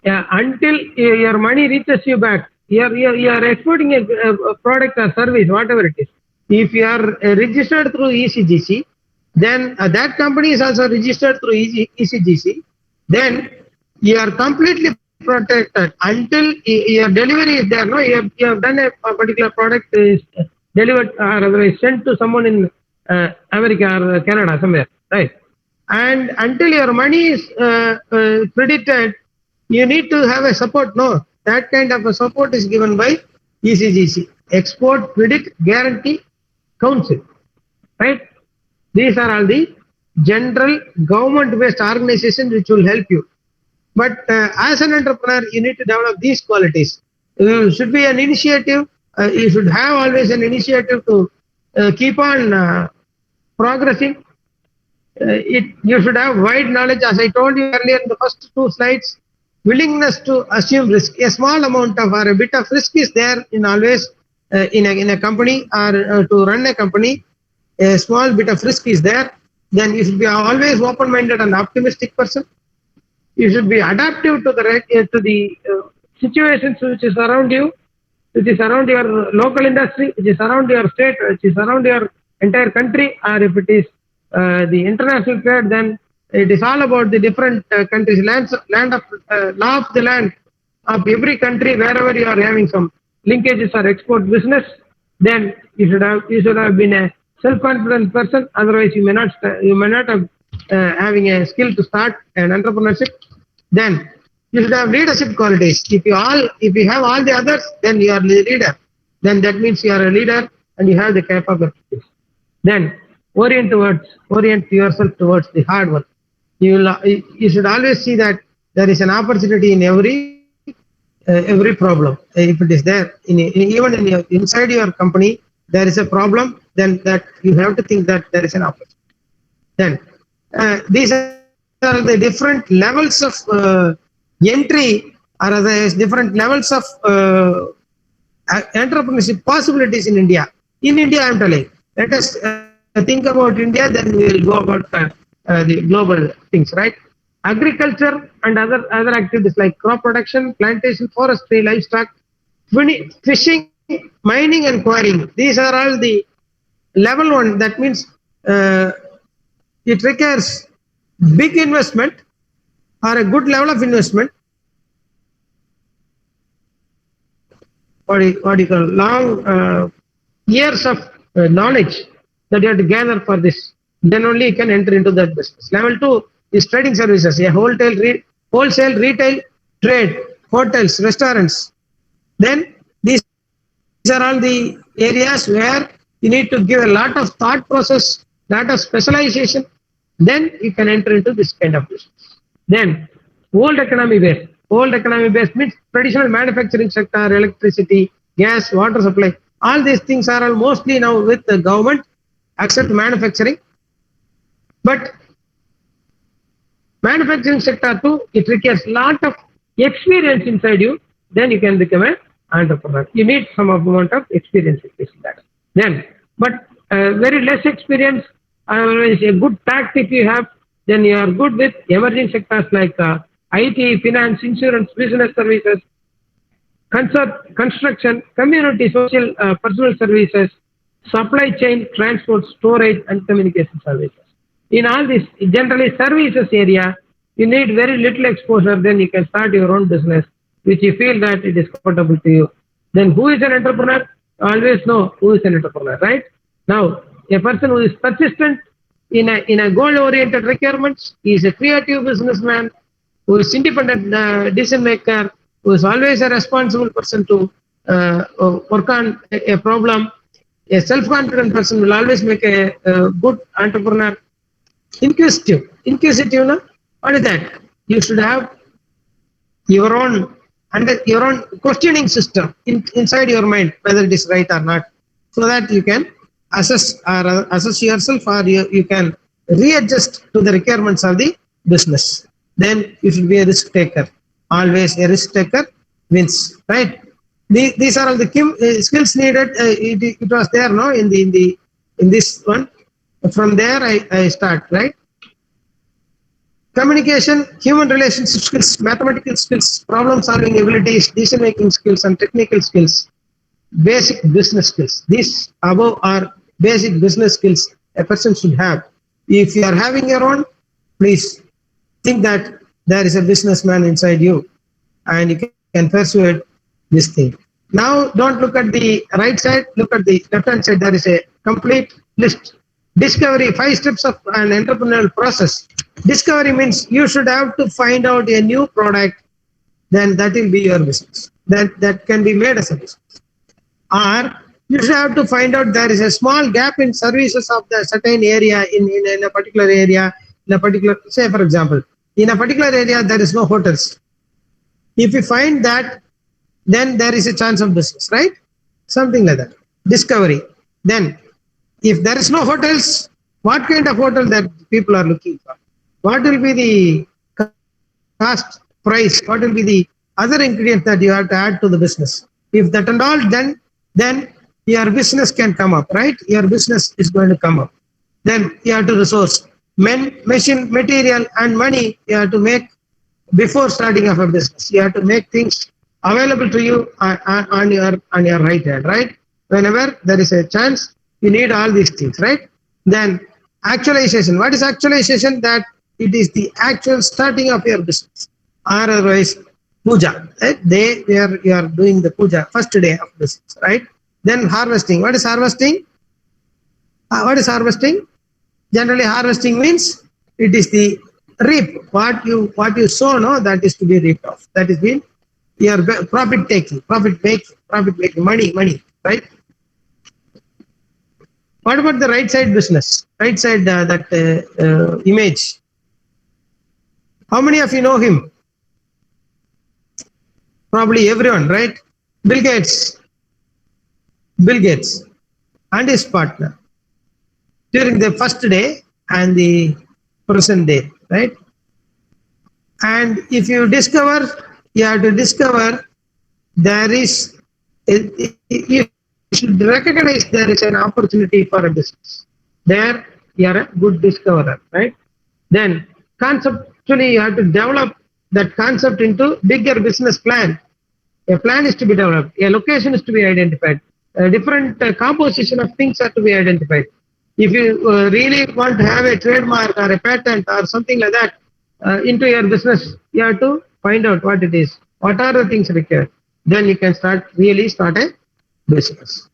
until your money reaches you back, you are exporting a product or service, whatever it is. If you are registered through ECGC, then that company is also registered through ECGC, then you are completely protected until your delivery is there. No, you have done a particular product is delivered or otherwise sent to someone in America or Canada somewhere, right? And until your money is credited, you need to have a support. No, that kind of a support is given by ECGC, Export Credit Guarantee Council, right? These are all the general government-based organizations which will help you. But as an entrepreneur, you need to develop these qualities. You should be an initiative. You should have always an initiative to keep on progressing. You should have wide knowledge. As I told you earlier in the first two slides, willingness to assume risk. A small amount of or a bit of risk is there in always in a company or to run a company. A small bit of risk is there. Then you should be always open-minded and optimistic person. You should be adaptive to the situations which is around you, which is around your local industry, which is around your state, which is around your entire country, or if it is the international trade, then it is all about the different countries, law of the land of every country, wherever you are having some linkages or export business. then you should have been a self-confident person. Otherwise, you may not have having a skill to start an entrepreneurship. Then you should have leadership qualities. If you have all the others, then you are the leader. Then that means you are a leader and you have the capabilities. Then orient yourself towards the hard work. You should always see that there is an opportunity in every problem. If it is there even inside your company, there is a problem. Then that you have to think that there is an opportunity. Then these are the different levels of entry, or other different levels of entrepreneurship possibilities in India. In India, I'm telling. Let us think about India, then we will go about the global things, right? Agriculture and other activities like crop production, plantation, forestry, livestock, fishing, mining, and quarrying. These are all the level one. That means it requires big investment or a good level of investment. What you call long years of knowledge that you have to gather for this. Then only you can enter into that business. Level 2 is trading services, a wholesale retail trade, hotels, restaurants. Then these are all the areas where you need to give a lot of thought process, lot of specialization. Then you can enter into this kind of business. Then old economy base means traditional manufacturing sector, electricity, gas, water supply. All these things are all mostly now with the government, except manufacturing. But manufacturing sector too, it requires lot of experience inside you. Then you can become an entrepreneur. You need some amount of experience in that. Then, but very less experience, always a good tact if you have, then you are good with emerging sectors like IT, finance, insurance, business services, construction, community, social, personal services, supply chain, transport, storage, and communication services. In all this, generally services area, you need very little exposure, then you can start your own business, which you feel that it is comfortable to you. Then who is an entrepreneur? Always know who is an entrepreneur, right? Now, a person who is persistent in a goal-oriented requirements, he is a creative businessman, who is independent decision maker, who is always a responsible person to work on a problem. A self-confident person will always make a good entrepreneur. Inquisitive, no? What is that? You should have your own questioning system inside your mind, whether it is right or not, so that you can assess yourself, or you can readjust to the requirements of the business. Then you should be a risk taker. Always a risk taker wins, right? These are all the skills needed. It was there, no, in this one. From there I start, right? Communication, human relationship skills, mathematical skills, problem solving abilities, decision making skills, and technical skills, basic business skills. These above are basic business skills a person should have. If you are having your own, please think that there is a businessman inside you and you can persuade this thing. Now don't look at the right side, look at the left hand side. There is a complete list. Discovery, 5 steps of an entrepreneurial process. Discovery means you should have to find out a new product, then that will be your business. That can be made as a business. Or you should have to find out there is a small gap in services of the certain area in a particular area, in a particular, say for example, in a particular area there is no hotels. If you find that, then there is a chance of business, right? Something like that. Discovery. Then, if there is no hotels, what kind of hotel that people are looking for? What will be the cost, price? What will be the other ingredients that you have to add to the business? If that and all, then your business can come up, right? Your business is going to come up. Then you have to resource machine, material, and money. You have to make before starting of a business. You have to make things available to you on your right hand, right? Whenever there is a chance, you need all these things, right? Then actualization. What is actualization? That it is the actual starting of your business. Or otherwise, puja. Right? You are doing the puja first day of business, right? Then harvesting. What is harvesting? What is harvesting? Generally, harvesting means it is the reap. What you sow, no, that is to be reaped off. That is mean your profit taking, profit making, money, right? What about the right side business? Right side, that image. How many of you know him? Probably everyone, right? Bill Gates. Bill Gates and his partner during the first day and the present day, right? And if you discover, you have to discover there is, you should recognize there is an opportunity for a business. There you are a good discoverer, right? Then conceptually you have to develop that concept into bigger business plan. A plan is to be developed, a location is to be identified, a different composition of things are to be identified. If you really want to have a trademark or a patent or something like that into your business, you have to find out what it is, what are the things required. Then you can really start a business.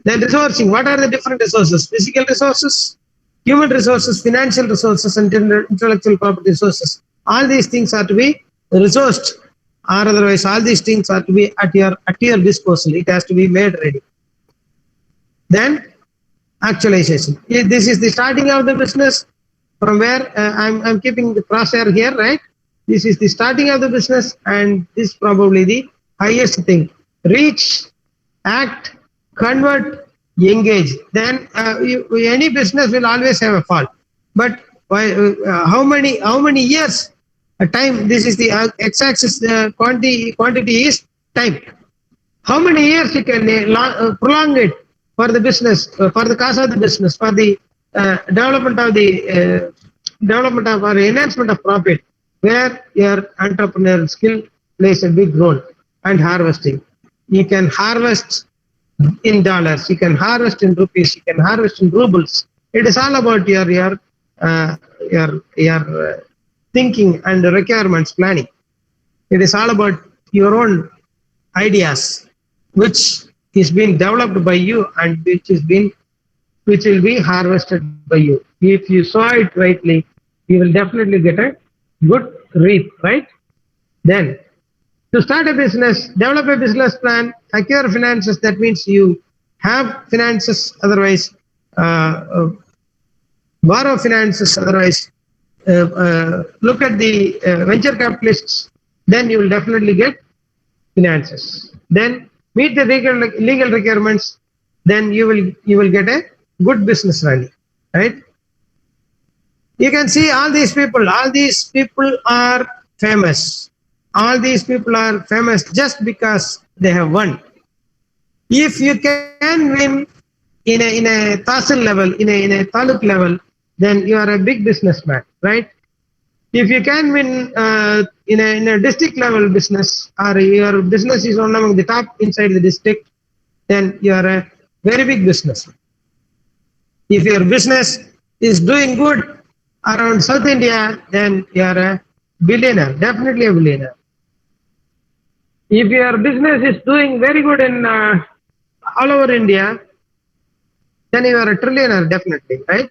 Then resourcing, what are the different resources? Physical resources, human resources, financial resources, and intellectual property resources. All these things are to be resourced, or otherwise all these things are to be at your disposal. It has to be made ready. Then actualization. This is the starting of the business from where I'm keeping the crosshair here, right? This is the starting of the business, and this is probably the highest thing. Reach, act, convert, engage. Then any business will always have a fall. But how many years? A time. This is the x-axis. Quantity is time. How many years you can prolong it for the business, for the cause of the business, for the development of or enhancement of profit, where your entrepreneurial skill plays a big role. And harvesting. You can harvest in dollars, you can harvest in rupees, you can harvest in rubles. It is all about your thinking and requirements planning. It is all about your own ideas, which is being developed by you and which will be harvested by you. If you sow it rightly, you will definitely get a good reap, right? Then to start a business, develop a business plan, acquire finances. That means you have finances, otherwise borrow finances, otherwise look at the venture capitalists, then you will definitely get finances. Then meet the legal requirements, then you will get a good business running, right? You can see all these people are famous. All these people are famous just because they have won. If you can win in a tahsil level, in a taluk level, then you are a big businessman, right? If you can win in a district level business, or your business is one among the top inside the district, then you are a very big businessman. If your business is doing good around South India, then you are a billionaire, definitely a billionaire. If your business is doing very good in all over India, then you are a trillionaire, definitely, right?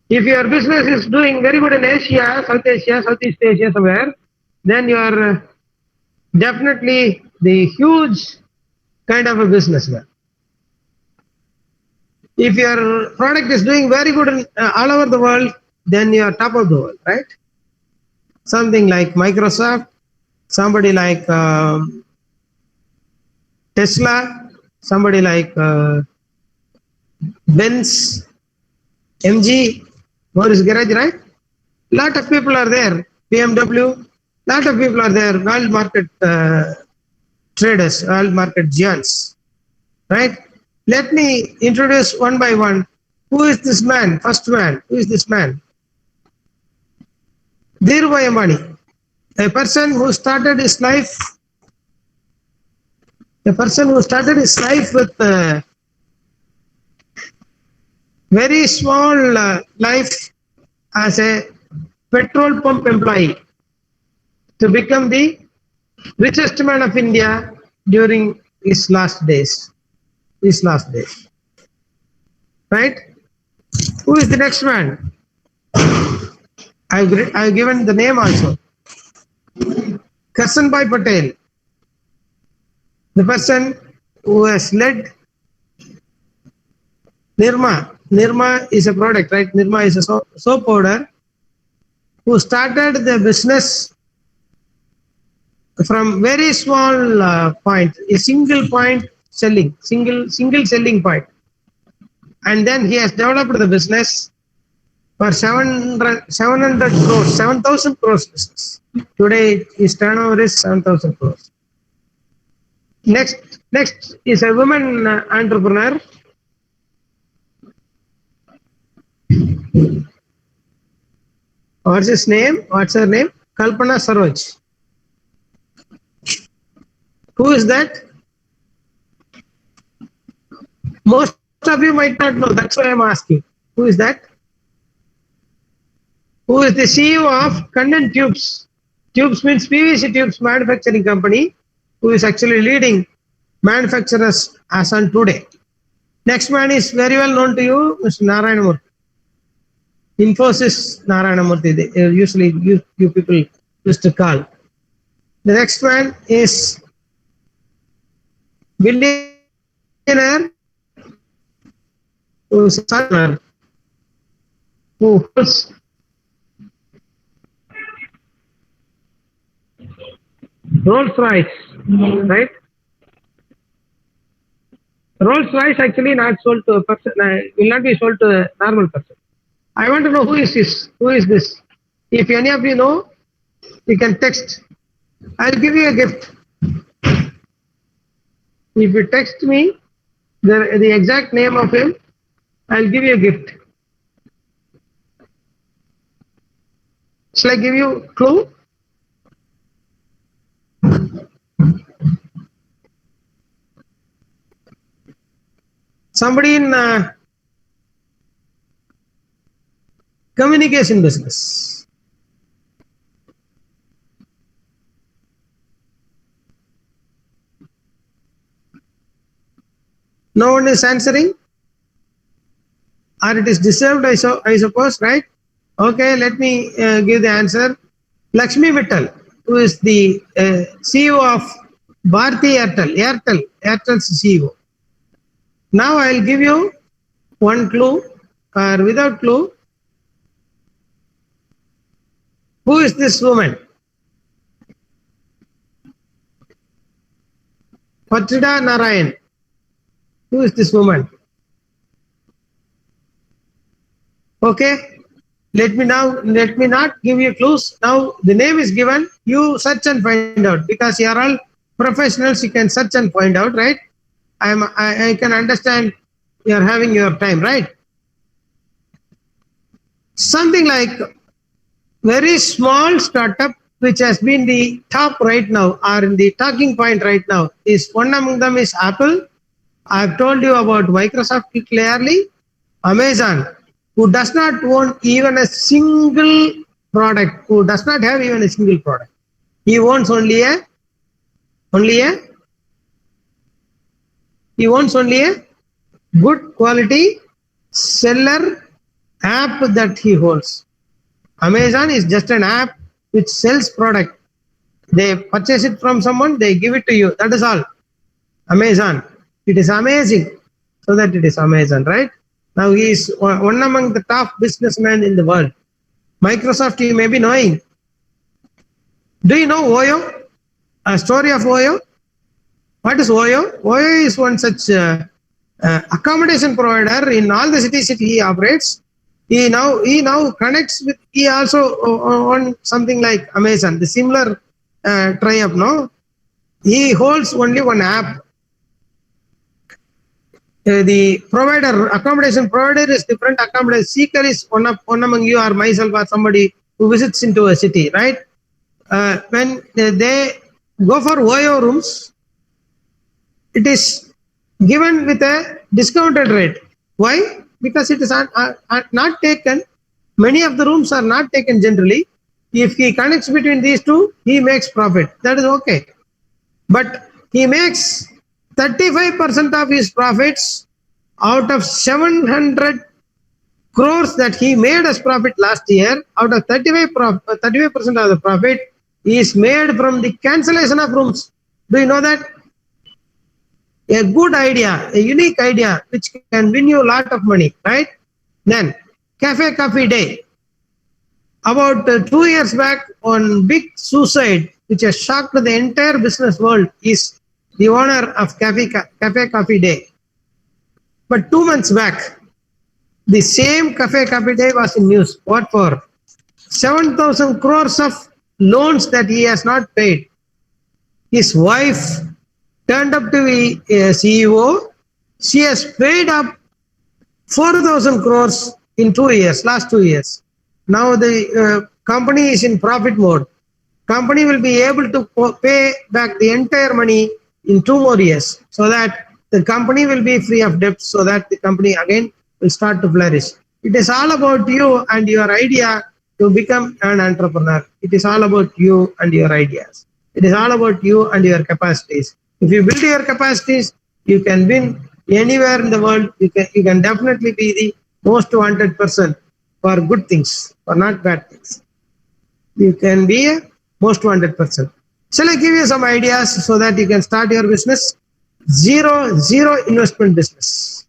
If your business is doing very good in Asia, Southeast Asia, somewhere, then you are definitely the huge kind of a businessman. If your product is doing very good in, all over the world, then you are top of the world, right? Something like Microsoft, somebody like Tesla, somebody like Benz, MG, Morris Garage, right? Lot of people are there. BMW, lot of people are there. World market traders, world market giants, right? Let me introduce one by one. Who is this man? First man. Who is this man? Dhirubhai Ambani, a person who started his life. With very small life as a petrol pump employee to become the richest man of India during his last days. His last days. Right? Who is the next man? I've given the name also. Karsanbhai Patel, the person who has led Nirma. Nirma is a product, right? Nirma is a soap powder, who started the business from very small point, a single point selling, single selling point, and then he has developed the business for 700 crores, 7,000 crores business. Today his turnover is 7,000 crores. Next is a woman entrepreneur. What's his name? What's her name? Kalpana Saroj. Who is that? Most of you might not know. That's why I'm asking. Who is that? Who is the CEO of Content Tubes? Tubes means PVC tubes manufacturing company, who is actually leading manufacturers as on today. Next man is very well known to you, Mr. Narayanamurthy. Infosys Narayanamurthy. Usually you people used to call. The next one is billionaire who holds Rolls-Royce, right? Rolls-Royce actually not sold to a person, will not be sold to a normal person. I want to know who is this? Who is this? If any of you know, you can text. I'll give you a gift. If you text me the exact name of him, I'll give you a gift. Shall I give you a clue? Somebody in communication business. No one is answering, or it is deserved, I suppose, right? Okay, let me give the answer. Lakshmi Mittal, who is the CEO of Bharti Airtel's CEO. Now I'll give you one clue, or without clue. Who is this woman? Patrida Narayan. Who is this woman? Okay. Let me not give you clues. Now the name is given. You search and find out, because you are all professionals. You can search and find out, right? I can understand you are having your time, right? Something like very small startup which has been the top right now, or in the talking point right now, is one among them is Apple. I've told you about Microsoft clearly. Amazon, who does not own even a single product, who does not have even a single product. He owns only a good quality seller app that he holds. Amazon is just an app which sells product. They purchase it from someone, they give it to you. That is all. Amazon. It is amazing. So that it is Amazon, right? Now he is one among the top businessmen in the world. Microsoft, you may be knowing. Do you know Oyo? A story of Oyo? What is Oyo? Oyo is one such accommodation provider in all the cities he operates. He now connects with, he also on something like Amazon, the similar tie-up, no? He holds only one app. The provider, accommodation provider is different. Accommodation seeker is one among you or myself or somebody who visits into a city, right? When they go for Oyo rooms, it is given with a discounted rate. Why? Because it is not taken. Many of the rooms are not taken generally. If he connects between these two, he makes profit. That is okay. But he makes 35% of his profits out of 700 crores that he made as profit last year, out of 35% of the profit is made from the cancellation of rooms. Do you know that? A good idea, a unique idea, which can win you a lot of money, right? Then, Cafe Coffee Day. About 2 years back, one big suicide, which has shocked the entire business world, is the owner of Cafe Coffee Day. But 2 months back, the same Cafe Coffee Day was in news. What for? 7,000 crores of loans that he has not paid. His wife turned up to be a CEO. She has paid up 4,000 crores in 2 years, last 2 years. Now the company is in profit mode. Company will be able to pay back the entire money in 2 more years, so that the company will be free of debt, so that the company again will start to flourish. It is all about you and your idea to become an entrepreneur. It is all about you and your ideas. It is all about you and your capacities. If you build your capacities, you can win anywhere in the world. You can definitely be the most wanted person for good things, for not bad things. You can be a most wanted person. Shall I give you some ideas so that you can start your business? Zero investment business.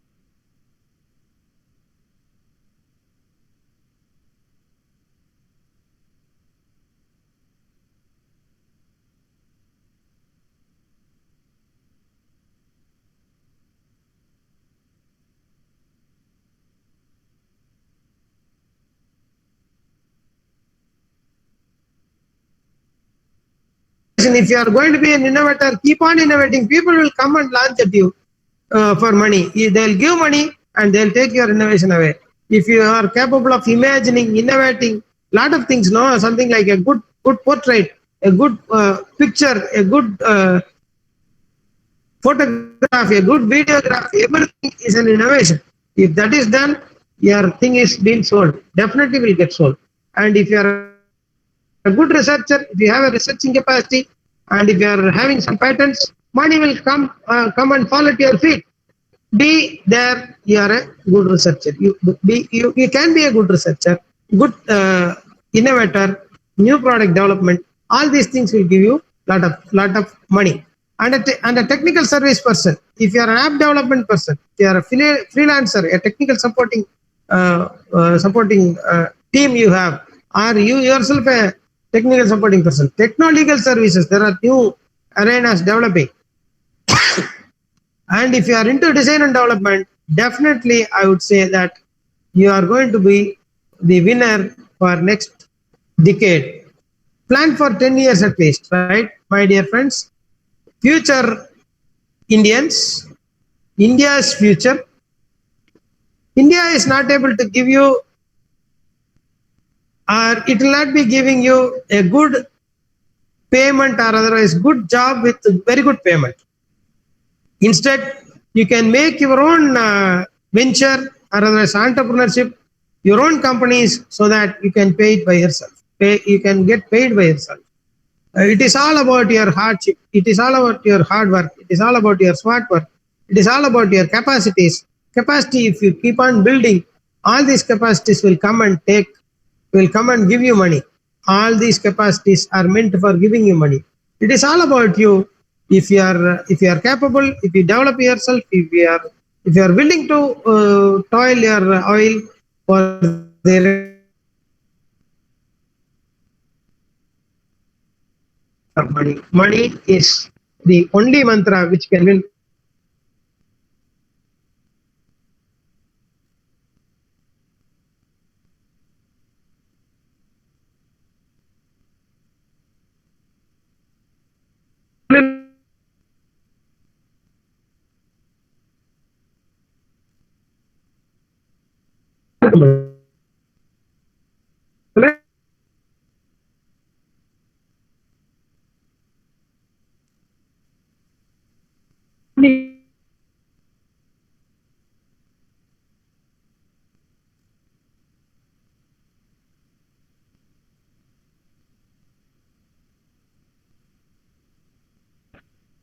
If you are going to be an innovator, keep on innovating. People will come and launch at you for money. They'll give money and they'll take your innovation away. If you are capable of imagining, innovating, lot of things, no, something like a good portrait, a good picture, a good photograph, a good videograph, everything is an innovation. If that is done, your thing is being sold. Definitely will get sold. And if you are a good researcher, if you have a researching capacity, and if you are having some patents, money will come and fall at your feet. Be there. You are a good researcher. You can be a good researcher, good innovator, new product development. All these things will give you lot of money. And a technical service person. If you are an app development person, if you are a freelancer, a technical supporting team you have, or you yourself a technical supporting person. Techno legal services. There are new arenas developing. And if you are into design and development, definitely I would say that you are going to be the winner for next decade. Plan for 10 years at least, right, my dear friends? Future Indians, India's future. India is not able to give you, or it will not be giving you a good payment or otherwise good job with very good payment. Instead, you can make your own venture or otherwise entrepreneurship, your own companies, so that you can pay it by yourself. You can get paid by yourself. It is all about your hardship. It is all about your hard work. It is all about your smart work. It is all about your capacities. Capacity, if you keep on building, all these capacities will come and give you money. All these capacities are meant for giving you money. It is all about you. If you are capable, if you develop yourself, if you are willing to toil your oil for the rest of your life, definitely you will get lot of money. Money is the only mantra which can win.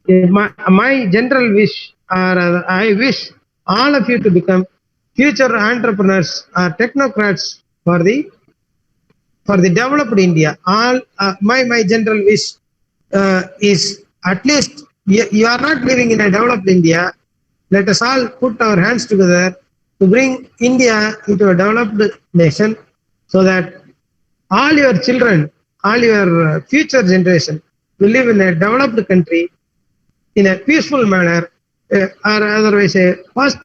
my general wish, or I wish all of you to become future entrepreneurs or technocrats for the developed India. All my general wish is, at least you are not living in a developed India. Let us all put our hands together to bring India into a developed nation, so that all your children, all your future generation will live in a developed country in a peaceful manner, or otherwise a fast.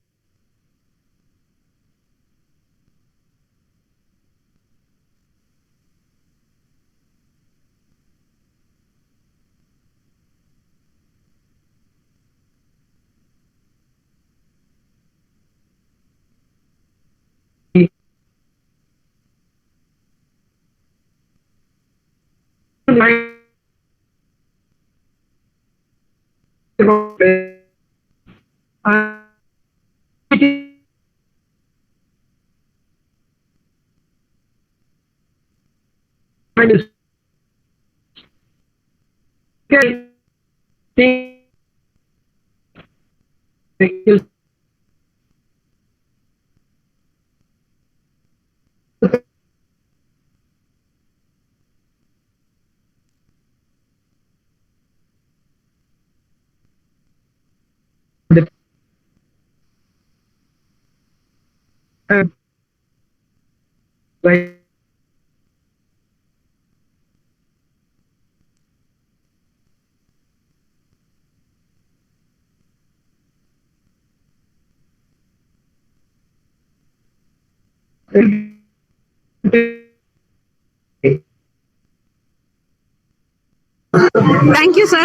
Thank you, sir.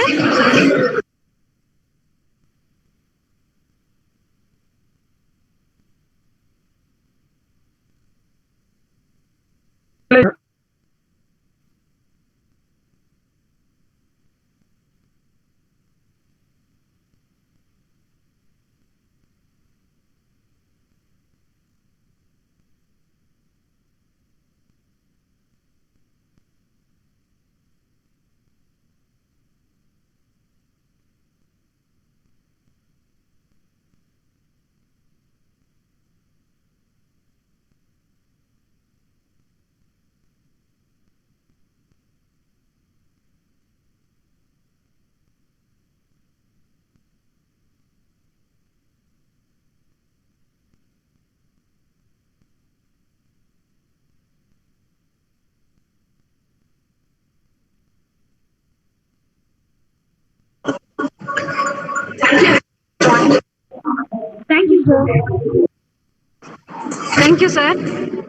Thank you, sir. Thank you, sir.